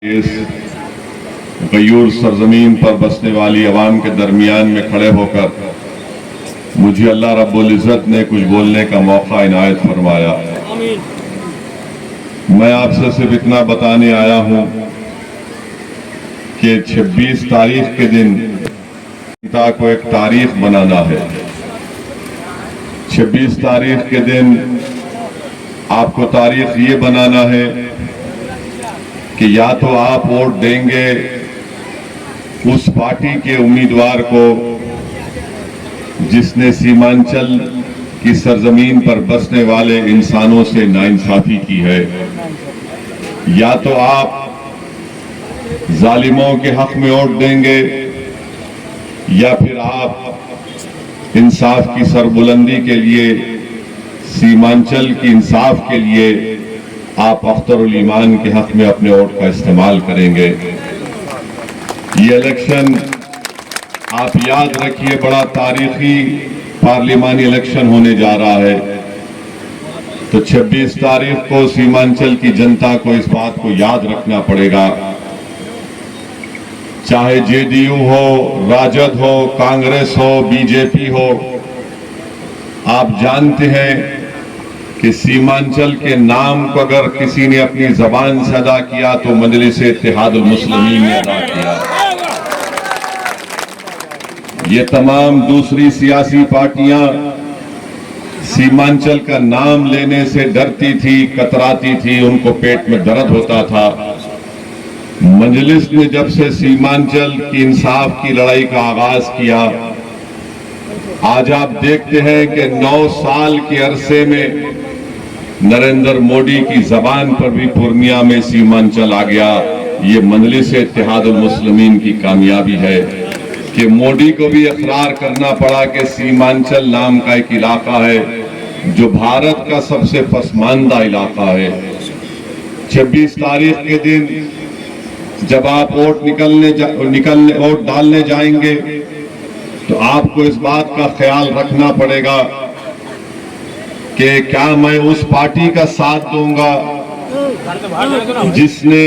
इस गयूर सरजमीन पर बसने वाली अवाम के दरमियान में खड़े होकर मुझे अल्लाह रब्बुल इज़्ज़त ने कुछ बोलने का मौका इनायत फरमाया। मैं आपसे सिर्फ इतना बताने आया हूं कि 26 तारीख के दिन पिता को एक तारीख बनाना है। 26 तारीख के दिन आपको तारीख ये बनाना है कि या तो आप वोट देंगे उस पार्टी के उम्मीदवार को जिसने सीमांचल की सरजमीन पर बसने वाले इंसानों से नाइंसाफी की है, या तो आप जालिमों के हक में वोट देंगे, या फिर आप इंसाफ की सरबुलंदी के लिए, सीमांचल की इंसाफ के लिए आप अख्तरुल ईमान के हक में अपने वोट का इस्तेमाल करेंगे। ये इलेक्शन आप याद रखिए बड़ा तारीखी पार्लिमानी इलेक्शन होने जा रहा है। तो 26 तारीख को सीमांचल की जनता को इस बात को याद रखना पड़ेगा, चाहे जेडीयू हो, राजद हो, कांग्रेस हो, बीजेपी हो। आप जानते हैं कि सीमांचल के नाम को अगर किसी ने अपनी जबान से अदा किया तो मजलिस इत्तेहादुल मुस्लिमीन ने अदा किया। ये तमाम दूसरी सियासी पार्टियां सीमांचल का नाम लेने से डरती थी, कतराती थी, उनको पेट में दर्द होता था। मजलिस ने जब से सीमांचल की इंसाफ की लड़ाई का आगाज किया, आज आप देखते हैं कि 9 साल के अरसे में नरेंद्र मोदी की जबान पर भी पूर्णिया में सीमांचल आ गया। ये मजलिस इत्तेहादुल मुस्लिमीन की कामयाबी है कि मोदी को भी इकरार करना पड़ा कि सीमांचल नाम का एक इलाका है जो भारत का सबसे पसमानदा इलाका है। 26 तारीख के दिन जब आप वोट वोट डालने जाएंगे तो आपको इस बात का ख्याल रखना पड़ेगा कि क्या मैं उस पार्टी का साथ दूंगा जिसने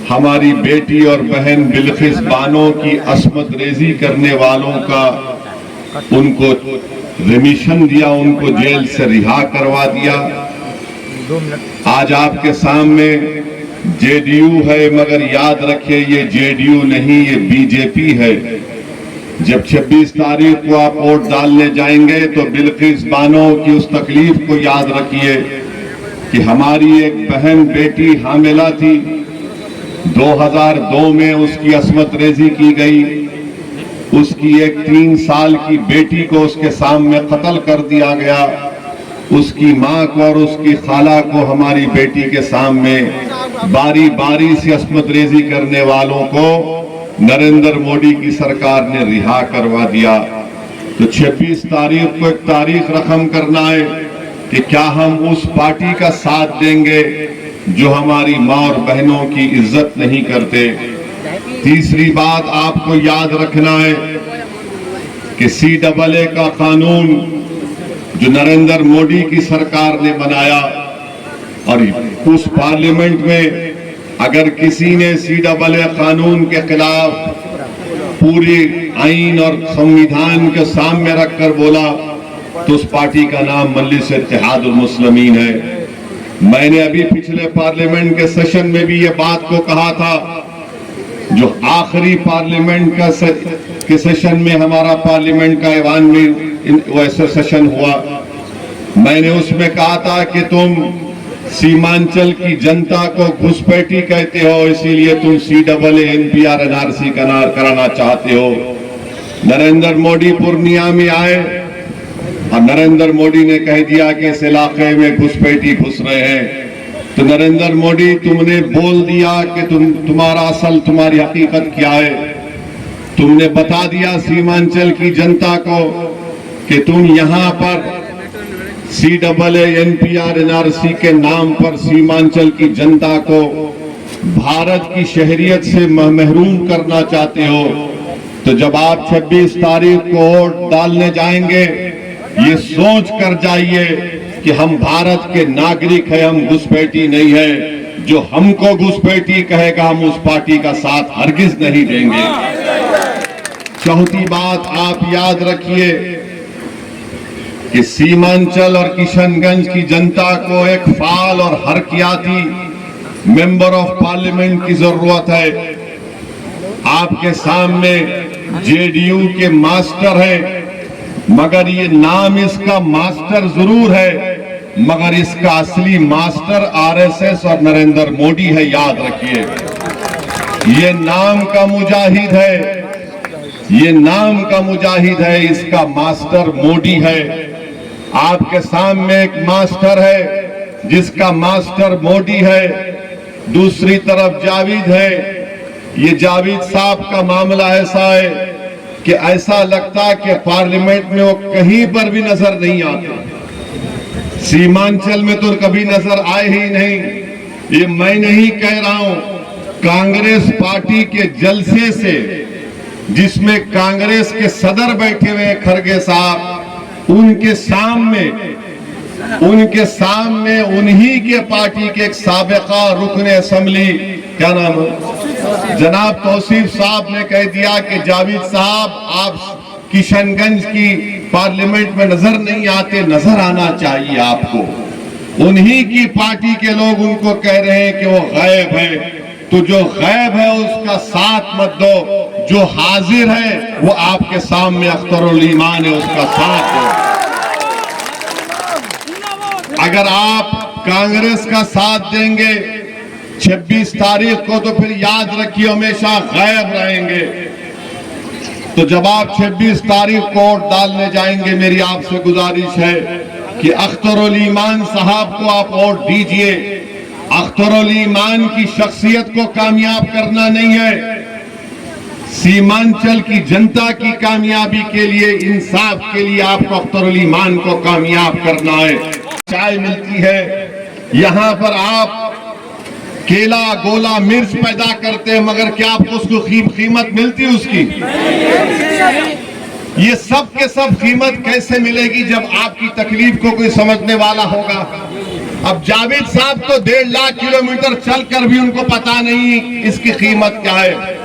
हमारी बेटी और बहन बिल्किस बानो की अस्मत रेजी करने वालों का उनको रिमिशन दिया, उनको जेल से रिहा करवा दिया। आज आपके सामने जेडीयू है, मगर याद रखिए ये जेडीयू नहीं, ये बीजेपी है। जब 26 तारीख को आप वोट डालने जाएंगे तो बिल्किस बानो की उस तकलीफ को याद रखिए कि हमारी एक बहन बेटी हामिला थी, 2002 में उसकी अस्मत रेजी की गई। उसकी एक 3 साल की बेटी को उसके सामने कत्ल कर दिया गया। उसकी मां को और उसकी खाला को हमारी बेटी के सामने बारी बारी से अस्मत रेजी करने वालों को नरेंद्र मोदी की सरकार ने रिहा करवा दिया। तो 26 तारीख को एक तारीख रकम करना है कि क्या हम उस पार्टी का साथ देंगे जो हमारी मां और बहनों की इज्जत नहीं करते। तीसरी बात आपको याद रखना है कि CAA का कानून जो नरेंद्र मोदी की सरकार ने बनाया, और उस पार्लियामेंट में अगर किसी ने CAA कानून के खिलाफ पूरी आईन और संविधान के सामने रखकर बोला तो उस पार्टी का नाम मजलिस इत्तेहादुल मुस्लिमीन है। मैंने अभी पिछले पार्लियामेंट के सेशन में भी ये बात को कहा था, जो आखिरी पार्लियामेंट के सेशन में हमारा पार्लियामेंट का ईवान में वैसे सेशन हुआ, मैंने उसमें कहा था कि तुम सीमांचल की जनता को घुसपैठी कहते हो, इसीलिए तुम CAA NPR NRC कराना चाहते हो। नरेंद्र मोदी पूर्णिया में आए और नरेंद्र मोदी ने कह दिया कि इस इलाके में घुसपैठी घुस रहे हैं। तो नरेंद्र मोदी तुमने बोल दिया कि तुम्हारी हकीकत क्या है। तुमने बता दिया सीमांचल की जनता को कि तुम यहाँ पर CAA NPR NRC के नाम पर सीमांचल की जनता को भारत की शहरियत से महरूम करना चाहते हो। तो जब आप 26 तारीख को वोट डालने जाएंगे, ये सोच कर जाइए कि हम भारत के नागरिक हैं, हम घुसपैठी नहीं है। जो हमको घुसपैठी कहेगा हम उस पार्टी का साथ हरगिज नहीं देंगे। चौथी बात आप याद रखिए कि सीमांचल और किशनगंज की जनता को एक फाल और हरकियाती मेंबर ऑफ पार्लियामेंट की जरूरत है। आपके सामने जेडीयू के मास्टर है, मगर ये नाम इसका मास्टर जरूर है, मगर इसका असली मास्टर आरएसएस और नरेंद्र मोदी है। याद रखिए, ये नाम का मुजाहिद है, ये नाम का मुजाहिद है, इसका मास्टर मोदी है। आपके सामने एक मास्टर है जिसका मास्टर मोदी है, दूसरी तरफ जावेद है। ये जावेद साहब का मामला ऐसा है कि ऐसा लगता है कि पार्लियामेंट में वो कहीं पर भी नजर नहीं आते। सीमांचल में तो कभी नजर आए ही नहीं। ये मैं नहीं कह रहा हूं, कांग्रेस पार्टी के जलसे से, जिसमें कांग्रेस के सदर बैठे हुए हैं खड़गे साहब, उनके सामने उन्हीं के पार्टी के एक साबिका रुकने असेंबली, क्या नाम है, जनाब तौसीफ साहब ने कह दिया कि जावेद साहब आप किशनगंज की पार्लियामेंट में नजर नहीं आते, नजर आना चाहिए आपको। उन्हीं की पार्टी के लोग उनको कह रहे हैं कि वो गायब है। तो जो गायब है उसका साथ मत दो, जो हाजिर है वो आपके सामने अख्तरुल ईमान है, उसका साथ दो। अगर आप कांग्रेस का साथ देंगे 26 तारीख को, तो फिर याद रखिए हमेशा गायब रहेंगे। तो जब आप 26 तारीख को वोट डालने जाएंगे, मेरी आपसे गुजारिश है कि अख्तरुल ईमान साहब को आप वोट दीजिए। अख्तरुल ईमान की शख्सियत को कामयाब करना नहीं है, सीमांचल की जनता की कामयाबी के लिए, इंसाफ के लिए आपको अख्तरुल ईमान को कामयाब करना है। चाय मिलती है यहां पर, आप केला गोला मिर्च पैदा करते हैं, मगर क्या आपको उसको कीमत मिलती है उसकी? ये सब के सब कीमत कैसे मिलेगी जब आपकी तकलीफ को कोई समझने वाला होगा। अब जावेद साहब तो 1.5 लाख किलोमीटर चलकर भी उनको पता नहीं इसकी कीमत क्या है।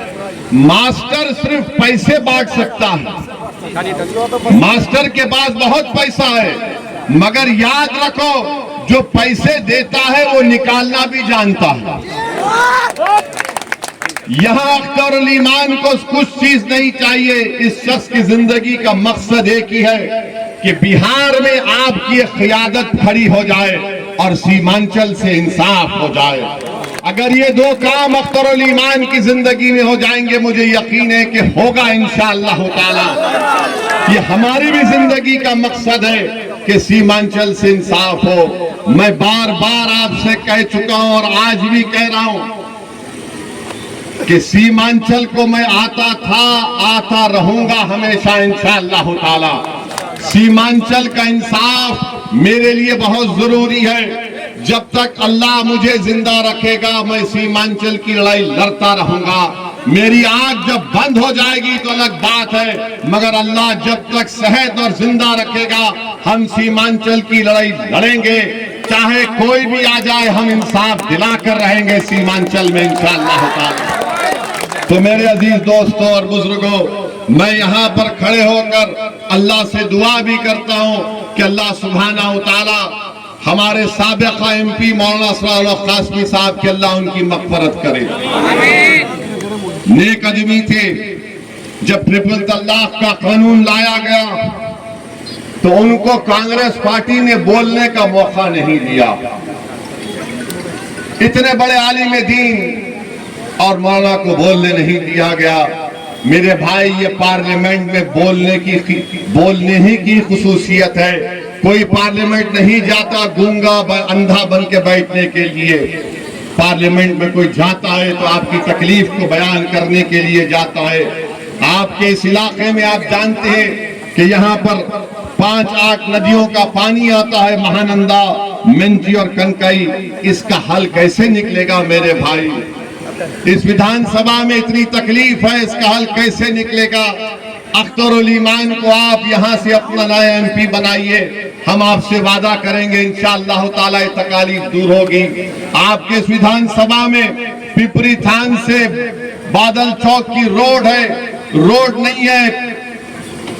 मास्टर सिर्फ पैसे बांट सकता है, मास्टर के पास बहुत पैसा है, मगर याद रखो जो पैसे देता है वो निकालना भी जानता है। यहां अख्तरुल ईमान को कुछ चीज नहीं चाहिए, इस शख्स की जिंदगी का मकसद एक ही है कि बिहार में आपकी क़यादत खड़ी हो जाए और सीमांचल से इंसाफ हो जाए। अगर ये दो काम अख्तरुल ईमान की जिंदगी में हो जाएंगे, मुझे यकीन है कि होगा इंशाअल्लाह ताला। ये हमारी भी जिंदगी का मकसद है कि सीमांचल से इंसाफ हो। मैं बार बार आपसे कह चुका हूं और आज भी कह रहा हूं कि सीमांचल को मैं आता रहूंगा हमेशा इंशाअल्लाह ताला। सीमांचल का इंसाफ मेरे लिए बहुत जरूरी है। जब तक अल्लाह मुझे जिंदा रखेगा मैं सीमांचल की लड़ाई लड़ता रहूंगा। मेरी आंख जब बंद हो जाएगी तो अलग बात है, मगर अल्लाह जब तक सेहत और जिंदा रखेगा हम सीमांचल की लड़ाई लड़ेंगे। चाहे कोई भी आ जाए, हम इंसाफ दिलाकर रहेंगे सीमांचल में इंशाअल्लाह ताला। तो मेरे अजीज दोस्तों और बुजुर्गों, मैं यहाँ पर खड़े होकर अल्लाह से दुआ भी करता हूँ कि अल्लाह सुब्हानहू तआला हमारे साबिक़ा एमपी मौलाना असरारुल हक कासमी साहब के अल्लाह उनकी मग़फ़िरत करे। नेक आदमी थे। जब ट्रिपल तलाक का कानून लाया गया तो उनको कांग्रेस पार्टी ने बोलने का मौका नहीं दिया। इतने बड़े आलिम दीन और मौलाना को बोलने नहीं दिया गया। मेरे भाई, ये पार्लियामेंट में बोलने ही की खुसूसियत है। कोई पार्लियामेंट नहीं जाता गूंगा अंधा बन के बैठने के लिए। पार्लियामेंट में कोई जाता है तो आपकी तकलीफ को बयान करने के लिए जाता है। आपके इस इलाके में आप जानते हैं कि यहाँ पर 5 8 नदियों का पानी आता है, महानंदा, मेंची और कनकई। इसका हल कैसे निकलेगा मेरे भाई? इस विधानसभा में इतनी तकलीफ है, इसका हल कैसे निकलेगा? अख्तरुल ईमान को आप यहां से अपना नया MP बनाइए। हम आपसे वादा करेंगे इंशाअल्लाह ताला ये तकालीफ दूर होगी। आपके इस विधानसभा में पिपरी थान से बादल चौक की रोड है, रोड नहीं है,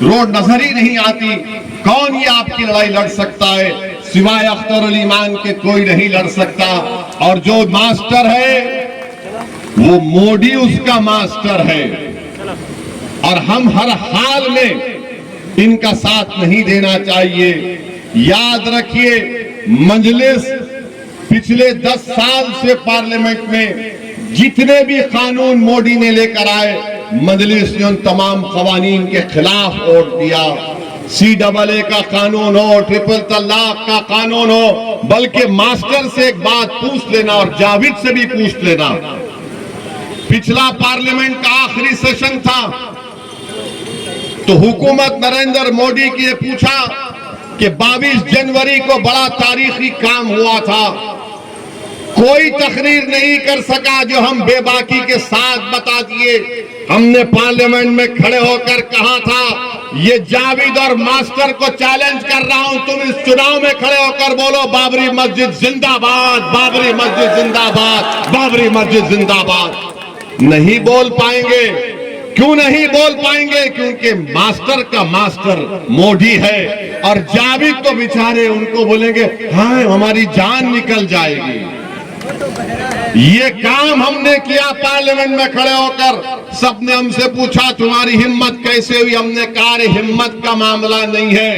रोड नजर ही नहीं आती। कौन ये आपकी लड़ाई लड़ सकता है? सिवाय अख्तरुल ईमान के कोई नहीं लड़ सकता। और जो मास्टर है वो मोदी उसका मास्टर है, और हम हर हाल में इनका साथ नहीं देना चाहिए। याद रखिए, मजलिस पिछले 10 साल से पार्लियामेंट में जितने भी कानून मोदी ने लेकर आए, मजलिस ने उन तमाम कवानीन के खिलाफ वोट दिया। CAA का कानून हो, ट्रिपल तलाक का कानून हो, बल्कि मास्टर से एक बात पूछ लेना और जावेद से भी पूछ लेना। पिछला पार्लियामेंट का आखिरी सेशन था तो हुकूमत नरेंद्र मोदी की ये पूछा कि 22 जनवरी को बड़ा तारीखी काम हुआ था, कोई तकरीर नहीं कर सका जो हम बेबाकी के साथ बता दिए। हमने पार्लियामेंट में खड़े होकर कहा था, ये जावेद और मास्टर को चैलेंज कर रहा हूं, तुम इस चुनाव में खड़े होकर बोलो बाबरी मस्जिद जिंदाबाद, बाबरी मस्जिद जिंदाबाद, बाबरी मस्जिद जिंदाबाद। नहीं बोल पाएंगे। क्यों नहीं बोल पाएंगे? क्योंकि मास्टर का मास्टर मोदी है, और जावेद तो बेचारे उनको बोलेंगे हाँ हमारी जान निकल जाएगी। ये काम हमने किया पार्लियामेंट में खड़े होकर। सबने हमसे पूछा तुम्हारी हिम्मत कैसे हुई? हमने कहा हिम्मत का मामला नहीं है,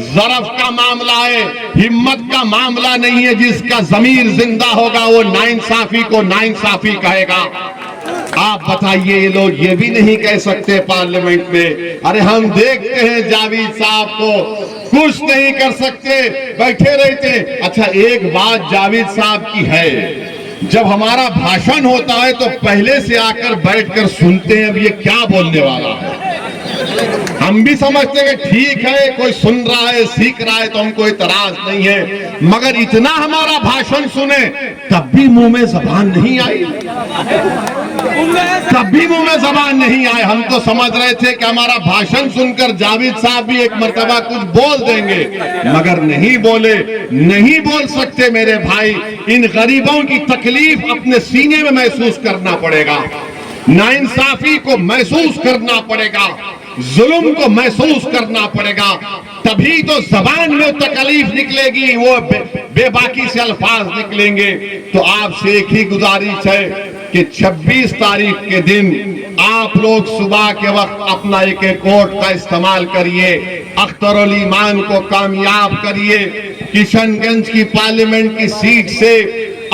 ज़रफ का मामला है। हिम्मत का मामला नहीं है, जिसका ज़मीर जिंदा होगा वो नाइंसाफी को नाइंसाफी कहेगा। आप बताइए, ये लोग ये भी नहीं कह सकते पार्लियामेंट में? अरे हम देखते हैं जावेद साहब को कुछ नहीं कर सकते, बैठे रहते। अच्छा, एक बात जावेद साहब की है, जब हमारा भाषण होता है तो पहले से आकर बैठकर सुनते हैं अब ये क्या बोलने वाला है। हम भी समझते हैं कि ठीक है, कोई सुन रहा है, सीख रहा है, तो हमको इतराज नहीं है, मगर इतना हमारा भाषण सुने तब भी मुंह में जबान नहीं आई, तब भी मुंह में जबान नहीं आए। हम तो समझ रहे थे कि हमारा भाषण सुनकर जावेद साहब भी एक मर्तबा कुछ बोल देंगे, मगर नहीं बोले। नहीं बोल सकते मेरे भाई। इन गरीबों की तकलीफ अपने सीने में महसूस करना पड़ेगा, नाइंसाफी को महसूस करना पड़ेगा, जुल्म को महसूस करना पड़ेगा, तभी तो जबान में तकलीफ निकलेगी, वो बेबाकी से अल्फाज निकलेंगे। तो आपसे एक ही गुजारिश है कि 26 तारीख के दिन आप लोग सुबह के वक्त अपना एक वोट का इस्तेमाल करिए, अख्तरुल ईमान को कामयाब करिए। किशनगंज की पार्लियामेंट की सीट से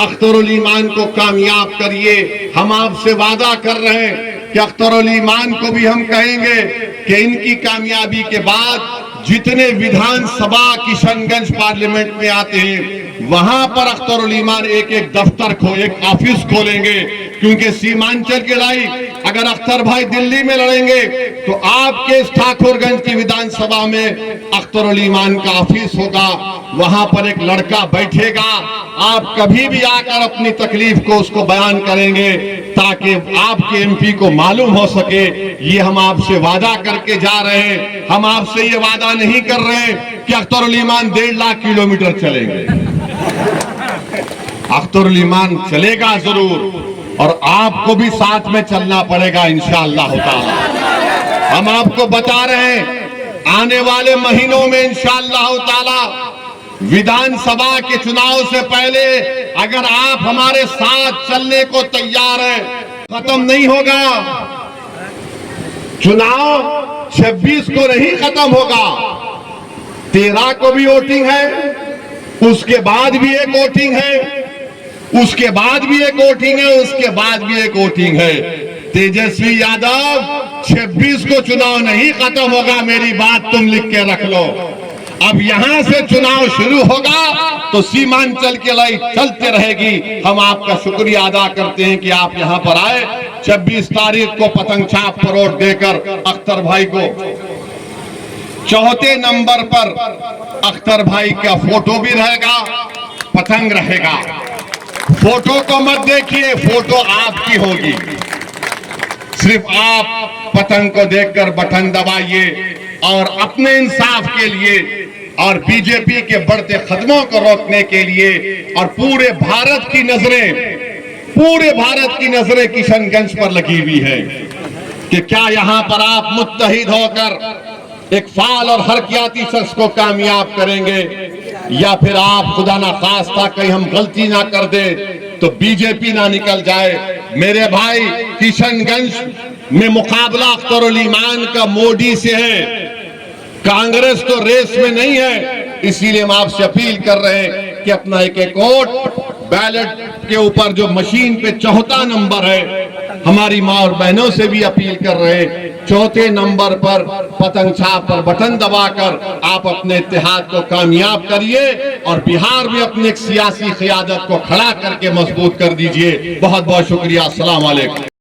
अख्तरुल ईमान को कामयाब करिए। हम आपसे वादा कर रहे हैं कि अख्तरुल ईमान को भी हम कहेंगे कि इनकी कामयाबी के बाद जितने विधानसभा किशनगंज पार्लियामेंट में आते हैं वहां पर अख्तरुल ईमान एक एक दफ्तर एक ऑफिस खोलेंगे। क्योंकि सीमांचल की लड़ाई अगर अख्तर भाई दिल्ली में लड़ेंगे तो आपके इस ठाकुरगंज की विधानसभा में अख्तरुल ईमान का ऑफिस होगा, वहां पर एक लड़का बैठेगा। आप कभी भी आकर अपनी तकलीफ को उसको बयान करेंगे ताकि आपके MP को मालूम हो सके। ये हम आपसे वादा करके जा रहे हैं। हम आपसे ये वादा नहीं कर रहे कि अख्तरुल ईमान 1.5 लाख किलोमीटर चलेंगे। अख्तरुल ईमान चलेगा जरूर, और आपको भी साथ में चलना पड़ेगा इंशाअल्लाह ताला। हम आपको बता रहे हैं आने वाले महीनों में इंशाअल्लाह ताला विधानसभा के चुनाव से पहले अगर आप हमारे साथ चलने को तैयार हैं, खत्म नहीं होगा चुनाव। 26 को नहीं खत्म होगा, 13 को भी वोटिंग है, उसके बाद भी एक वोटिंग है, उसके बाद भी एक वोटिंग है, उसके बाद भी एक वोटिंग है। तेजस्वी यादव 26 को चुनाव नहीं खत्म होगा, मेरी बात तुम लिख के रख लो। अब यहां से चुनाव शुरू होगा तो सीमांचल की लड़ाई चलती रहेगी। हम आपका शुक्रिया अदा करते हैं कि आप यहां पर आए। 26 तारीख को पतंग छाप पर वोट देकर अख्तर भाई को 4थे नंबर पर अख्तर भाई का फोटो भी रहेगा, पतंग रहेगा। फोटो को मत देखिए, फोटो आपकी होगी। सिर्फ आप पतंग को देखकर बटन दबाइए और अपने इंसाफ के लिए और बीजेपी के बढ़ते कदमों को रोकने के लिए और पूरे भारत की नजरें किशनगंज पर लगी हुई है कि क्या यहां पर आप मुत्तहिद होकर एक फाल और हरकियाती शख्स को कामयाब करेंगे, या फिर आप खुदा ना खास्ता कहीं हम गलती ना कर दे तो बीजेपी ना निकल जाए। मेरे भाई, किशनगंज में मुकाबला अख्तरुल ईमान का मोदी से है, कांग्रेस तो रेस में नहीं है। इसीलिए हम आपसे अपील कर रहे हैं कि अपना एक वोट बैलेट के ऊपर जो मशीन पे 4था नंबर है, हमारी माँ और बहनों से भी अपील कर रहे हैं 4थे नंबर पर पतंग छाप पर बटन दबाकर आप अपने इत्तेहाद को कामयाब करिए और बिहार में अपनी एक सियासी क़यादत को खड़ा करके मजबूत कर दीजिए। बहुत बहुत शुक्रिया। अस्सलाम वालेकुम।